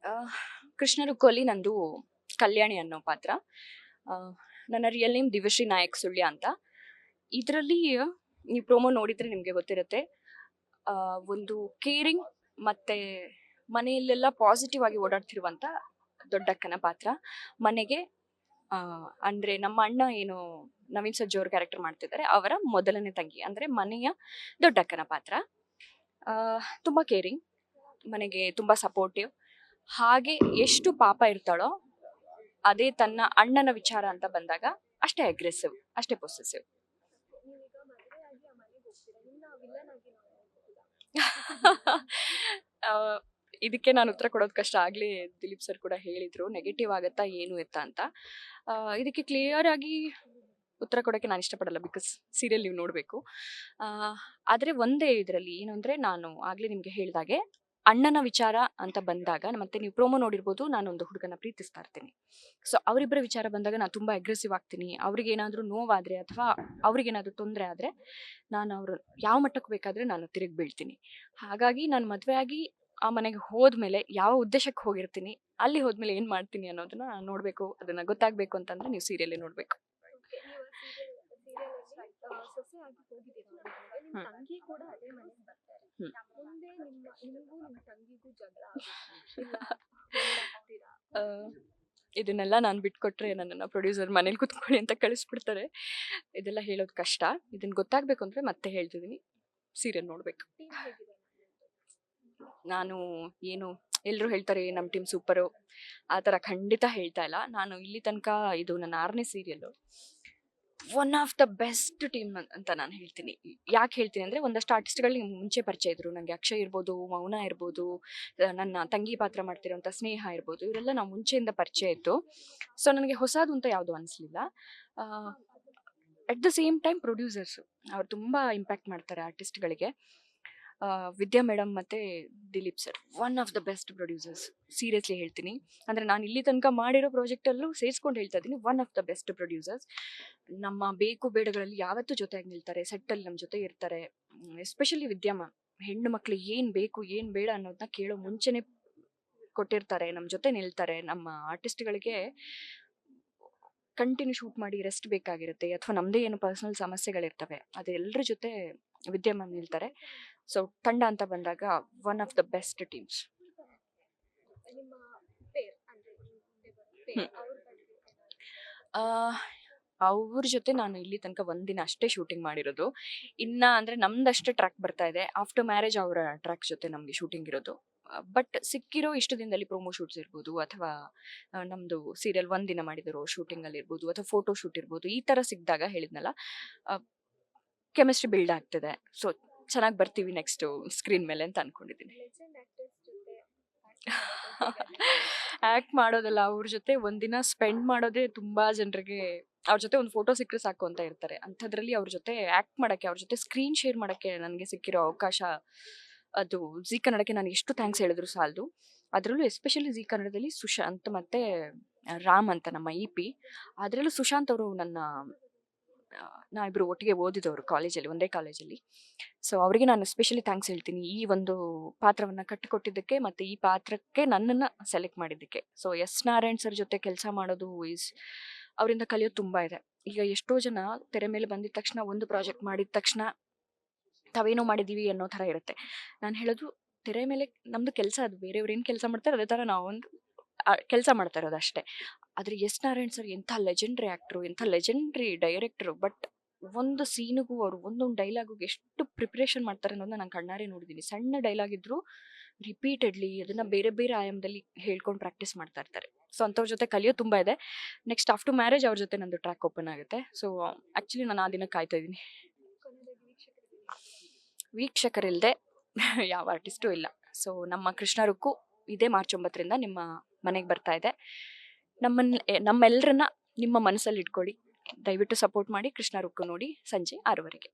ಆ, ಕೃಷ್ಣ ರುಕ್ಕೋಲಿ ನಂದು ಕಲ್ಯಾಣಿ ಅನ್ನೋ ಪಾತ್ರ. ಆ, ನನ್ನ ರಿಯಲ್ ನೇಮ್ ದಿವ್ಯಶ್ರೀ ನಾಯಕ್ ಸುಳ್ಯ ಅಂತ. ಇದರಲ್ಲಿ ನೀವು ಪ್ರೋಮೋ ನೋಡಿದ್ರೆ ನಿಮಗೆ ಗೊತ್ತಿರುತ್ತೆ. ಒಂದು ಕೇರಿಂಗ್ ಮತ್ತೆ ಮನೆಯಲ್ಲೆಲ್ಲ ಪಾಸಿಟಿವ್ ಆಗಿ ಓಡಾಡ್ತಿರುವಂತ ದೊಡ್ಡಕ್ಕನ ಪಾತ್ರ. ಮನೆಗೆ ಅಂದ್ರೆ ನಮ್ಮ ಅಣ್ಣ ಏನು ನವೀನ್ ಸಜ್ಜು ಅವ್ರ ಕ್ಯಾರೆಕ್ಟರ್ ಮಾಡ್ತಿದ್ದಾರೆ, ಅವರ ಮೊದಲನೇ ತಂಗಿ ಅಂದ್ರೆ ಮನೆಯ ದೊಡ್ಡಕ್ಕನ ಪಾತ್ರ. ತುಂಬಾ ಕೇರಿಂಗ್, ಮನೆಗೆ ತುಂಬಾ ಸಪೋರ್ಟಿವ್, ಹಾಗೆ ಎಷ್ಟು ಪಾಪ ಇರ್ತಾಳೋ ಅದೇ ತನ್ನ ಅಣ್ಣನ ವಿಚಾರ ಅಂತ ಬಂದಾಗ ಅಷ್ಟೇ ಅಗ್ರೆಸಿವ್, ಅಷ್ಟೇ ಪೊಸೆಸಿವ್. ಇದಕ್ಕೆ ನಾನು ಉತ್ತರ ಕೊಡೋದು ಕಷ್ಟ. ಆಗ್ಲೇ ದಿಲೀಪ್ ಸರ್ ಕೂಡ ಹೇಳಿದ್ರು ನೆಗೆಟಿವ್ ಆಗತ್ತಾ ಏನು ಎತ್ತ ಅಂತ. ಇದಕ್ಕೆ ಕ್ಲಿಯರ್ ಆಗಿ ಉತ್ತರ ಕೊಡೋಕ್ಕೆ ನಾನು ಇಷ್ಟಪಡಲ್ಲ, ಬಿಕಾಸ್ ಸೀರಿಯಲ್ ನೀವು ನೋಡಬೇಕು. ಆದರೆ ಒಂದೇ ಇದರಲ್ಲಿ ಏನು ಅಂದರೆ, ನಾನು ಆಗಲೇ ನಿಮಗೆ ಹೇಳಿದಾಗೆ ಅಣ್ಣನ ವಿಚಾರ ಅಂತ ಬಂದಾಗ, ಮತ್ತೆ ನೀವು ಪ್ರೋಮೋ ನೋಡಿರ್ಬೋದು, ನಾನೊಂದು ಹುಡುಗನ ಪ್ರೀತಿಸ್ತಾ ಇರ್ತೀನಿ. ಸೊ ಅವರಿಬ್ಬರ ವಿಚಾರ ಬಂದಾಗ ನಾನು ತುಂಬ ಅಗ್ರೆಸಿವ್ ಆಗ್ತೀನಿ. ಅವ್ರಿಗೇನಾದರೂ ನೋವಾದರೆ ಅಥವಾ ಅವ್ರಿಗೇನಾದರೂ ತೊಂದರೆ ಆದರೆ ನಾನು ಅವರು ಯಾವ ಮಟ್ಟಕ್ಕೆ ಬೇಕಾದರೆ ನಾನು ತಿರುಗಿ ಬೀಳ್ತೀನಿ. ಹಾಗಾಗಿ ನಾನು ಮದುವೆ ಆಗಿ ಆ ಮನೆಗೆ ಹೋದ್ಮೇಲೆ ಯಾವ ಉದ್ದೇಶಕ್ಕೆ ಹೋಗಿರ್ತೀನಿ, ಅಲ್ಲಿ ಹೋದ್ಮೇಲೆ ಏನು ಮಾಡ್ತೀನಿ ಅನ್ನೋದನ್ನ ನೋಡಬೇಕು. ಅದನ್ನು ಗೊತ್ತಾಗಬೇಕು ಅಂತಂದರೆ ನೀವು ಸೀರಿಯಲ್ಲೇ ನೋಡಬೇಕು. ಇದನ್ನೆಲ್ಲ ನಾನು ಬಿಟ್ಕೊಟ್ರೆ ನನ್ನನ್ನು ಪ್ರೊಡ್ಯೂಸರ್ ಮನೇಲಿ ಕುತ್ಕೊಳ್ಳಿ ಅಂತ ಕಳಿಸ್ಬಿಡ್ತಾರೆ. ಇದೆಲ್ಲ ಹೇಳೋದು ಕಷ್ಟ. ಇದನ್ನ ಗೊತ್ತಾಗಬೇಕು ಅಂದರೆ ಮತ್ತೆ ಹೇಳ್ತಿದ್ದೀನಿ, ಸೀರಿಯಲ್ ನೋಡಬೇಕು. ನಾನು ಏನು ಎಲ್ಲರೂ ಹೇಳ್ತಾರೆ ನಮ್ಮ ಟೀಮ್ ಸೂಪರು, ಆ ಥರ ಖಂಡಿತ ಹೇಳ್ತಾ ಇಲ್ಲ. ನಾನು ಇಲ್ಲಿ ತನಕ ಇದು ನನ್ನ 6ನೇ serial. One of the best team ಅಂತ ನಾನು ಹೇಳ್ತೀನಿ. ಯಾಕೆ ಹೇಳ್ತೀನಿ ಅಂದರೆ, ಒಂದಷ್ಟು ಆರ್ಟಿಸ್ಟ್ಗಳು ಮುಂಚೆ ಪರಿಚಯ ಇದ್ರು ನನಗೆ. ಅಕ್ಷಯ್ ಇರ್ಬೋದು, ಮೌನ ಇರ್ಬೋದು, ನನ್ನ ತಂಗಿ ಪಾತ್ರ ಮಾಡ್ತಿರೋಂಥ ಸ್ನೇಹ ಇರ್ಬೋದು, ಇವರೆಲ್ಲ ನಾವು ಮುಂಚೆಯಿಂದ ಪರಿಚಯ ಇತ್ತು. ಸೊ ನನಗೆ ಹೊಸದು ಅಂತ ಯಾವುದೂ ಅನಿಸ್ಲಿಲ್ಲ. At the same time producers ಅವ್ರು ತುಂಬ ಇಂಪ್ಯಾಕ್ಟ್ ಮಾಡ್ತಾರೆ ಆರ್ಟಿಸ್ಟ್ಗಳಿಗೆ. ವಿದ್ಯಾ ಮೇಡಮ್ ಮತ್ತು Dileep sir one of the best producers, seriously ಹೇಳ್ತೀನಿ. ಅಂದರೆ ನಾನು ಇಲ್ಲಿ ತನಕ ಮಾಡಿರೋ ಪ್ರಾಜೆಕ್ಟಲ್ಲೂ ಸೇರಿಸ್ಕೊಂಡು ಹೇಳ್ತಾ ಇದ್ದೀನಿ, one of the best producers. ನಮ್ಮ ಬೇಕು ಬೇಡಗಳಲ್ಲಿ ಯಾವತ್ತೂ ಜೊತೆಯಾಗಿ ನಿಲ್ತಾರೆ, ಸೆಟ್ಟಲ್ಲಿ ನಮ್ಮ ಜೊತೆ ಇರ್ತಾರೆ. ಎಸ್ಪೆಷಲಿ ವಿದ್ಯಾ ಮ್ಯಾಮ್, ಹೆಣ್ಣು ಮಕ್ಳಿಗೆ ಏನು ಬೇಕು ಏನು ಬೇಡ ಅನ್ನೋದನ್ನ ಕೇಳೋ ಮುಂಚೆನೇ ಕೊಟ್ಟಿರ್ತಾರೆ, ನಮ್ಮ ಜೊತೆ ನಿಲ್ತಾರೆ. ನಮ್ಮ ಆರ್ಟಿಸ್ಟ್ಗಳಿಗೆ ಕಂಟಿನ್ಯೂ ಶೂಟ್ ಮಾಡಿ ರೆಸ್ಟ್ ಬೇಕಾಗಿರುತ್ತೆ, ಅಥವಾ ನಮ್ಮದೇ ಏನು ಪರ್ಸನಲ್ ಸಮಸ್ಯೆಗಳಿರ್ತವೆ, ಅದೆಲ್ಲರ ಜೊತೆ ವಿದ್ಯಾ ಮ್ಯಾಮ್ ನಿಲ್ತಾರೆ. ಸೊ ತಂಡ ಅಂತ ಬಂದಾಗ one of the best teams. ಅವ್ರ ಜೊತೆ ನಾನು ಇಲ್ಲಿ ತನಕ ಒಂದಿನ ಅಷ್ಟೇ ಶೂಟಿಂಗ್ ಮಾಡಿರೋದು. ಇನ್ನ ಅಂದರೆ ನಮ್ದಷ್ಟೇ ಟ್ರ್ಯಾಕ್ ಬರ್ತಾ ಇದೆ. ಆಫ್ಟರ್ ಮ್ಯಾರೇಜ್ ಅವರ ಟ್ರ್ಯಾಕ್ ಜೊತೆ ನಮಗೆ ಶೂಟಿಂಗ್ ಇರೋದು. ಬಟ್ ಸಿಕ್ಕಿರೋ ಇಷ್ಟು ದಿನದಲ್ಲಿ ಪ್ರೊಮೋ ಶೂಟ್ಸ್ ಇರ್ಬೋದು, ಅಥವಾ ನಮ್ಮದು ಸೀರಿಯಲ್ ಒಂದಿನ ಮಾಡಿದಿರೋ ಶೂಟಿಂಗಲ್ಲಿ ಇರ್ಬೋದು, ಅಥವಾ ಫೋಟೋ ಶೂಟ್ ಇರ್ಬೋದು, ಈ ಥರ ಸಿಕ್ಕಿದಾಗ ಹೇಳಿದ್ನಲ್ಲ, ಕೆಮಿಸ್ಟ್ರಿ ಬಿಲ್ಡ್ ಆಗ್ತಿದೆ. ಸೊ ಚೆನ್ನಾಗಿ ಬರ್ತೀವಿ ನೆಕ್ಸ್ಟು ಸ್ಕ್ರೀನ್ ಮೇಲೆ ಅಂತ ಅನ್ಕೊಂಡಿದ್ದೀನಿ. ಆ್ಯಕ್ಟ್ ಮಾಡೋದಲ್ಲ, ಅವ್ರ ಜೊತೆ ಒಂದಿನ ಸ್ಪೆಂಡ್ ಮಾಡೋದೇ ತುಂಬ ಜನರಿಗೆ. ಅವ್ರ ಜೊತೆ ಒಂದು ಫೋಟೋ ಸಿಕ್ಕರೆ ಸಾಕು ಅಂತ ಇರ್ತಾರೆ. ಅಂಥದ್ರಲ್ಲಿ ಅವ್ರ ಜೊತೆ ಆ್ಯಕ್ಟ್ ಮಾಡೋಕ್ಕೆ, ಅವ್ರ ಜೊತೆ ಸ್ಕ್ರೀನ್ ಶೇರ್ ಮಾಡೋಕ್ಕೆ ನನಗೆ ಸಿಕ್ಕಿರೋ ಅವಕಾಶ, ಅದು ಜೀ ಕನ್ನಡಕ್ಕೆ ನಾನು ಎಷ್ಟು ಥ್ಯಾಂಕ್ಸ್ ಹೇಳಿದ್ರು ಸಾಲದು. ಅದರಲ್ಲೂ ಎಸ್ಪೆಷಲಿ ಜೀ ಕನ್ನಡದಲ್ಲಿ ಸುಶಾಂತ್ ಮತ್ತು ರಾಮ್ ಅಂತ ನಮ್ಮ EP, ಅದರಲ್ಲೂ ಸುಶಾಂತ್ ಅವರು ನಾವಿಬ್ಬರು ಒಟ್ಟಿಗೆ ಓದಿದವರು ಕಾಲೇಜಲ್ಲಿ, ಒಂದೇ ಕಾಲೇಜಲ್ಲಿ. ಸೊ ಅವರಿಗೆ ನಾನು ಸ್ಪೆಷಲಿ ಥ್ಯಾಂಕ್ಸ್ ಹೇಳ್ತೀನಿ, ಈ ಒಂದು ಪಾತ್ರವನ್ನು ಕಟ್ಟಿಕೊಟ್ಟಿದ್ದಕ್ಕೆ ಮತ್ತು ಈ ಪಾತ್ರಕ್ಕೆ ನನ್ನನ್ನು ಸೆಲೆಕ್ಟ್ ಮಾಡಿದ್ದಕ್ಕೆ. ಸೊ ಎಸ್ ನಾರಾಯಣ್ ಸರ್ ಜೊತೆ ಕೆಲಸ ಮಾಡೋದು ಅವರಿಂದ ಕಲಿಯೋದು ತುಂಬ ಇದೆ. ಈಗ ಎಷ್ಟೋ ಜನ ತೆರೆ ಮೇಲೆ ಬಂದಿದ ತಕ್ಷಣ, ಒಂದು ಪ್ರಾಜೆಕ್ಟ್ ಮಾಡಿದ ತಕ್ಷಣ ತಾವೇನೋ ಮಾಡಿದ್ದೀವಿ ಅನ್ನೋ ಥರ ಇರುತ್ತೆ. ನಾನು ಹೇಳೋದು, ತೆರೆ ಮೇಲೆ ನಮ್ಮದು ಕೆಲಸ ಅದು, ಬೇರೆಯವ್ರು ಏನು ಕೆಲಸ ಮಾಡ್ತಾರೆ ಅದೇ ಥರ ನಾವೊಂದು ಕೆಲಸ ಮಾಡ್ತಾ ಇರೋದು ಅಷ್ಟೇ. ಆದರೆ ಎಸ್ ನಾರಾಯಣ್ ಸರ್ ಎಂಥ ಲೆಜೆಂಡ್ರಿ ಆ್ಯಕ್ಟ್ರು, ಎಂಥ ಲೆಜೆಂಡ್ರಿ ಡೈರೆಕ್ಟ್ರು. ಬಟ್ ಒಂದು ಸೀನಿಗೂ ಅವರು ಒಂದೊಂದು ಡೈಲಾಗಿಗೆ ಎಷ್ಟು ಪ್ರಿಪ್ರೇಷನ್ ಮಾಡ್ತಾರೆ ಅನ್ನೋದನ್ನ ನಾನು ಕಣ್ಣಾರೆ ನೋಡಿದ್ದೀನಿ. ಸಣ್ಣ ಡೈಲಾಗ್ ಇದ್ದರೂ ರಿಪೀಟೆಡ್ಲಿ ಅದನ್ನು ಬೇರೆ ಬೇರೆ ಆಯಾಮದಲ್ಲಿ ಹೇಳ್ಕೊಂಡು ಪ್ರಾಕ್ಟೀಸ್ ಮಾಡ್ತಾ ಇರ್ತಾರೆ. ಸೊ ಅಂಥವ್ರ ಜೊತೆ ಕಲಿಯೋದು ತುಂಬ ಇದೆ. ನೆಕ್ಸ್ಟ್ ಆಫ್ಟರ್ ಮ್ಯಾರೇಜ್ ಅವ್ರ ಜೊತೆ ನಂದು ಟ್ರ್ಯಾಕ್ ಓಪನ್ ಆಗುತ್ತೆ. ಸೊ ಆ್ಯಕ್ಚುಲಿ ನಾನು ಆ ದಿನ ಕಾಯ್ತಾ ಇದ್ದೀನಿ. ವೀಕ್ಷಕರಿಲ್ಲದೆ ಯಾವ ಆರ್ಟಿಸ್ಟೂ ಇಲ್ಲ. ಸೊ ನಮ್ಮ ಕೃಷ್ಣ ರುಕ್ಕು ಇದೇ ಮಾರ್ಚ್ 9ರಿಂದ ನಿಮ್ಮ ಮನೆಗೆ ಬರ್ತಾ ಇದೆ. ನಮ್ಮೆಲ್ಲರನ್ನ ನಿಮ್ಮ ಮನಸ್ಸಲ್ಲಿ ಇಟ್ಕೊಳ್ಳಿ. ದಯವಿಟ್ಟು ಸಪೋರ್ಟ್ ಮಾಡಿ. ಕೃಷ್ಣ ರುಕ್ಕು ನೋಡಿ ಸಂಜೆ 6 ಗಂಟೆಗೆ.